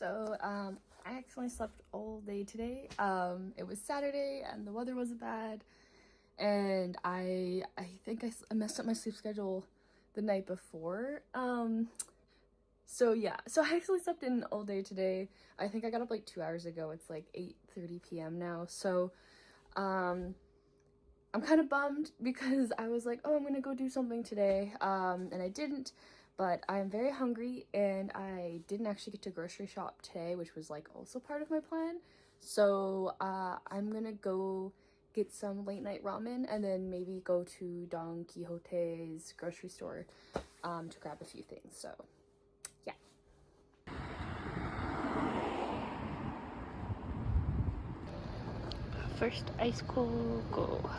So, I actually slept all day today. It was Saturday and the weather wasn't bad. And I think I messed up my sleep schedule the night before. So yeah, so I actually slept in all day today. I think I got up like 2 hours ago. It's like 8:30 p.m. now. So, I'm kind of bummed because I was like, oh, I'm gonna go do something today. And I didn't, but I'm very hungry and I didn't actually get to grocery shop today, which was like also part of my plan. So I'm gonna go get some late night ramen and then maybe go to Don Quixote's grocery store to grab a few things. So yeah. First ice cold go.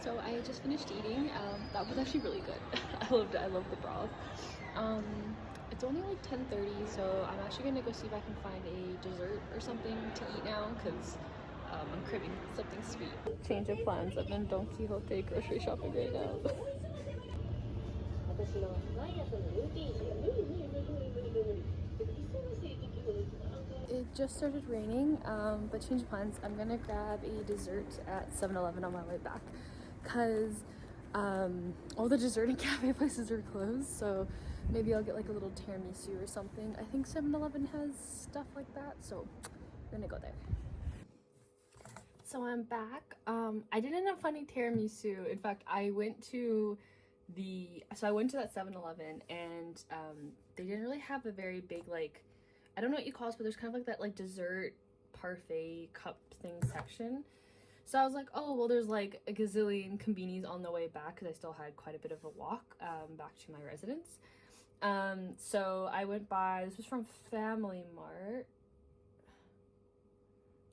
So I just finished eating. That was actually really good. I loved it. I love the broth. It's only like 10:30, so I'm actually gonna go see if I can find a dessert or something to eat now because I'm craving something sweet. Change of plans. I'm in Don Quixote grocery shopping right now. It just started raining, but change of plans. I'm gonna grab a dessert at 7-Eleven on my way back because all the dessert and cafe places are closed, so maybe I'll get like a little tiramisu or something. I think 7-Eleven has stuff like that, so we're gonna go there. So I'm back. I didn't end up finding tiramisu. In fact, I went to that 7-Eleven and they didn't really have a very big, like, I don't know what you call it, but there's kind of like that like dessert parfait cup thing section. So I was like, oh, well, there's like a gazillion convenies on the way back because I still had quite a bit of a walk back to my residence. So I went by, this was from Family Mart.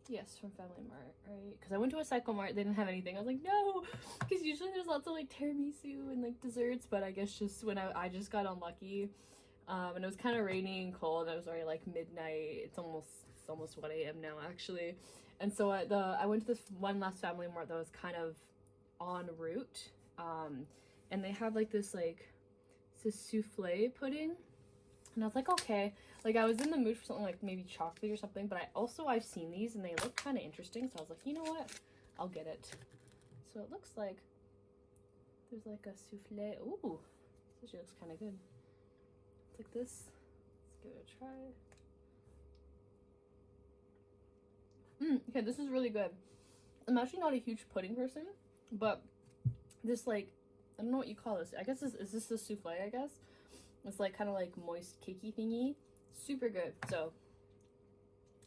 Yes, from Family Mart, right? Because I went to a Cycle Mart, they didn't have anything. I was like, no, because usually there's lots of like tiramisu and like desserts, but I guess just when I just got unlucky, and it was kind of rainy and cold. It was already like midnight. It's almost 1 a.m. now actually, and so I went to this one last Family Mart that was kind of en route, and they have like this souffle pudding. And I was like, okay, like I was in the mood for something like maybe chocolate or something, but I've seen these and they look kind of interesting. So I was like, you know what? I'll get it. So it looks like there's like a souffle. Ooh, this actually looks kind of good. It's like this. Let's give it a try. Okay, this is really good. I'm actually not a huge pudding person, but this like, I don't know what you call this. I guess is this the souffle, I guess? It's like kind of like moist cakey thingy. Super good. So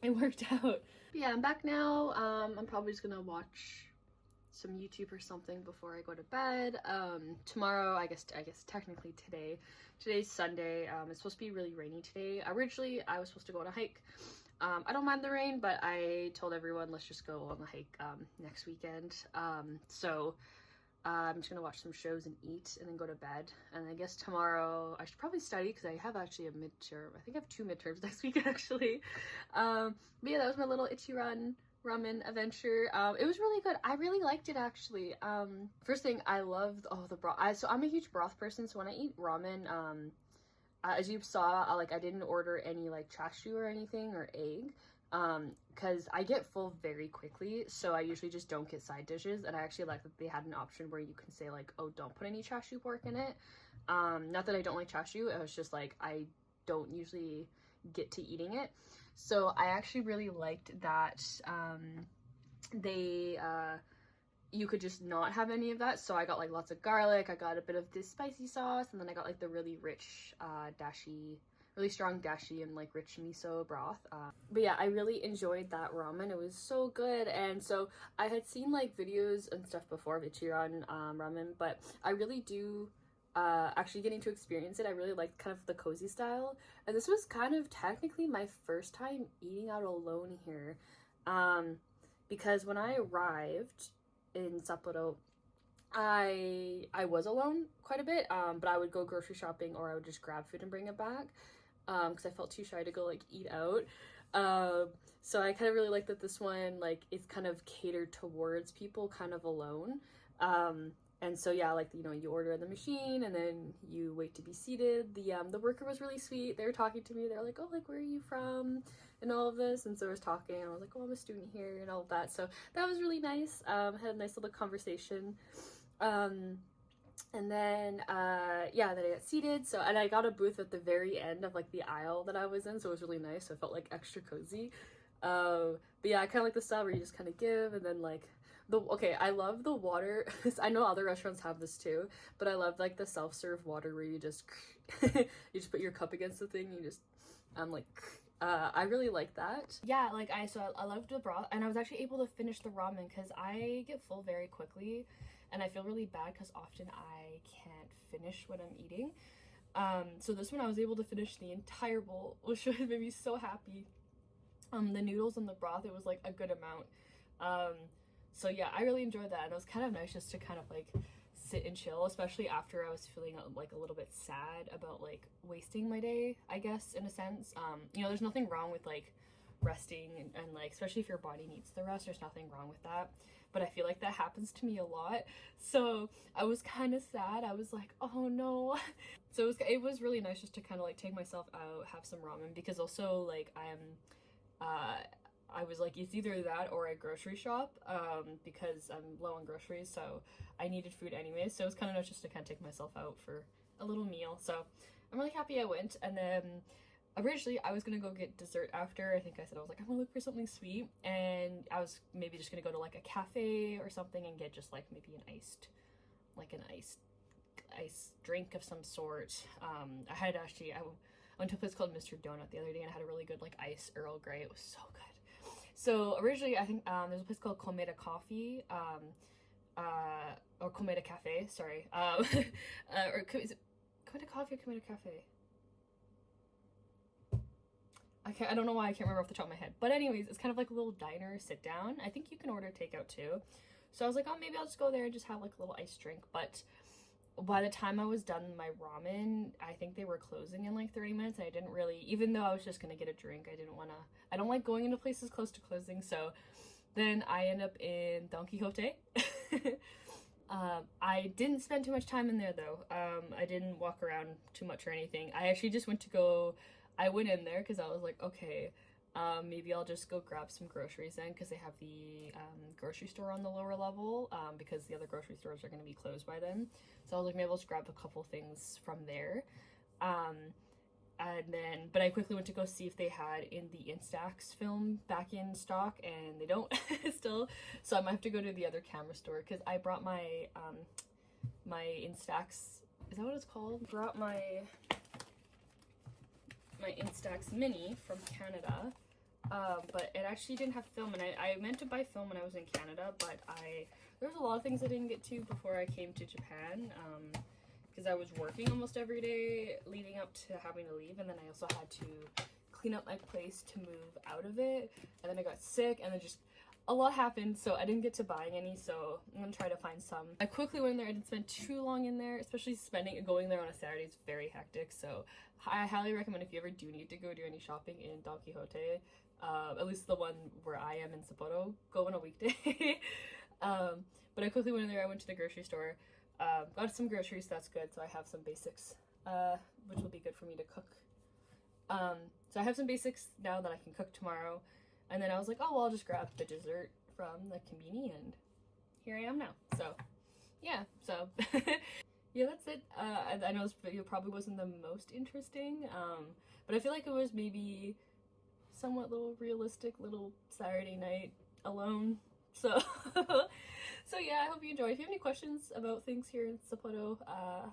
it worked out. But yeah, I'm back now. I'm probably just gonna watch some YouTube or something before I go to bed. Tomorrow, I guess technically today's Sunday. It's supposed to be really rainy today. Originally I was supposed to go on a hike. I don't mind the rain, but I told everyone let's just go on the hike next weekend. So I'm just gonna watch some shows and eat and then go to bed. And I guess tomorrow I should probably study because I have actually a midterm. I think I have 2 midterms next week actually. But yeah, that was my little ramen adventure. It was really good. I really liked it actually. First thing, I loved the broth. So I'm a huge broth person, so when I eat ramen, as you saw, I didn't order any like chashu or anything or egg. Because I get full very quickly, so I usually just don't get side dishes. And I actually like that they had an option where you can say like, oh, don't put any chashu pork in it. Not that I don't like chashu, it was just like I don't usually get to eating it. So I actually really liked that you could just not have any of that. So I got like lots of garlic, I got a bit of this spicy sauce, and then I got like the really rich dashi really strong dashi and like rich miso broth. But yeah, I really enjoyed that ramen. It was so good. And so I had seen like videos and stuff before of Ichiran ramen, but I really do actually getting to experience it. I really liked kind of the cozy style, and this was kind of technically my first time eating out alone here, because when I arrived in Sapporo, I was alone quite a bit, but I would go grocery shopping or I would just grab food and bring it back, because I felt too shy to go like eat out. So I kind of really like that this one like is kind of catered towards people kind of alone. And so yeah, like, you know, you order in the machine and then you wait to be seated. The worker was really sweet. They were talking to me. They're like, oh, like, where are you from? And all of this. And so I was talking and I was like, oh, I'm a student here and all of that. So that was really nice. Had a nice little conversation. And then, yeah, then I got seated. So, and I got a booth at the very end of like the aisle that I was in. So it was really nice. So it felt like extra cozy. But yeah, I kind of like the style where you just kind of give and then like, okay, I love the water. I know other restaurants have this too, but I love like the self-serve water where you just you just put your cup against the thing and you just like I really like that. Yeah, like I loved the broth, and I was actually able to finish the ramen because I get full very quickly and I feel really bad because often I can't finish what I'm eating. So this one I was able to finish the entire bowl, which made me so happy. The noodles and the broth, it was like a good amount. So yeah, I really enjoyed that, and it was kind of nice just to kind of like sit and chill, especially after I was feeling like a little bit sad about like wasting my day, I guess, in a sense. You know, there's nothing wrong with like resting and like, especially if your body needs the rest, there's nothing wrong with that. But I feel like that happens to me a lot. So I was kind of sad. I was like, oh no. So it was really nice just to kind of like take myself out, have some ramen, because also like I was like, it's either that or I grocery shop, because I'm low on groceries, so I needed food anyway. So it was kind of nice just to kind of take myself out for a little meal. So I'm really happy I went. And then originally I was gonna go get dessert after. I think I said I was like, I'm gonna look for something sweet, and I was maybe just gonna go to like a cafe or something and get just like maybe an iced drink of some sort. I went to a place called Mr. Donut the other day and I had a really good like iced Earl Grey. It was so good. So originally, I think there's a place called Komeda Coffee, or Komeda Cafe, sorry. Or is it Komeda Coffee or Komeda Cafe? I don't know why I can't remember off the top of my head. But anyways, it's kind of like a little diner sit down. I think you can order takeout too. So I was like, oh, maybe I'll just go there and just have like a little iced drink. But by the time I was done my ramen, I think they were closing in like 30 minutes, and I didn't really, even though I was just gonna get a drink, I don't like going into places close to closing. So then I end up in Don Quixote. I didn't spend too much time in there though. I didn't walk around too much or anything. I actually just I went in there because I was like, okay, maybe I'll just go grab some groceries then, because they have the grocery store on the lower level, because the other grocery stores are going to be closed by then. So I was like, maybe I'll just grab a couple things from there. But I quickly went to go see if they had in the Instax film back in stock, and they don't still. So I might have to go to the other camera store, because I brought my my Instax, is that what it's called? Brought my Instax Mini from Canada, but it actually didn't have film, and I meant to buy film when I was in Canada, but there was a lot of things I didn't get to before I came to Japan, because I was working almost every day leading up to having to leave, and then I also had to clean up my place to move out of it, and then I got sick, and then just a lot happened, so I didn't get to buying any, so I'm gonna try to find some. I quickly went in there. I didn't spend too long in there, especially going there on a Saturday is very hectic, so I highly recommend, if you ever do need to go do any shopping in Don Quixote, at least the one where I am in Sapporo, go on a weekday. But I quickly went in there. I went to the grocery store, got some groceries, that's good, so I have some basics, which will be good for me to cook. So I have some basics now that I can cook tomorrow. And then I was like, oh, well, I'll just grab the dessert from the konbini, and here I am now. So, yeah, so, yeah, that's it. I know this video probably wasn't the most interesting, but I feel like it was maybe somewhat little realistic little Saturday night alone. So, so yeah, I hope you enjoyed. If you have any questions about things here in Sapporo,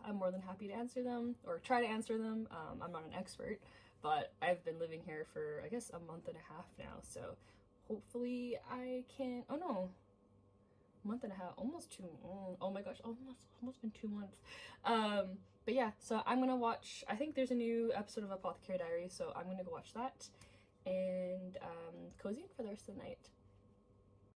I'm more than happy to answer them, or try to answer them. I'm not an expert, but I've been living here for, I guess, a month and a half now, so hopefully I can, oh no, month and a half, almost 2, oh my gosh, almost been 2 months. But yeah, so I'm gonna watch, I think there's a new episode of Apothecary Diaries, so I'm gonna go watch that and cozy in for the rest of the night.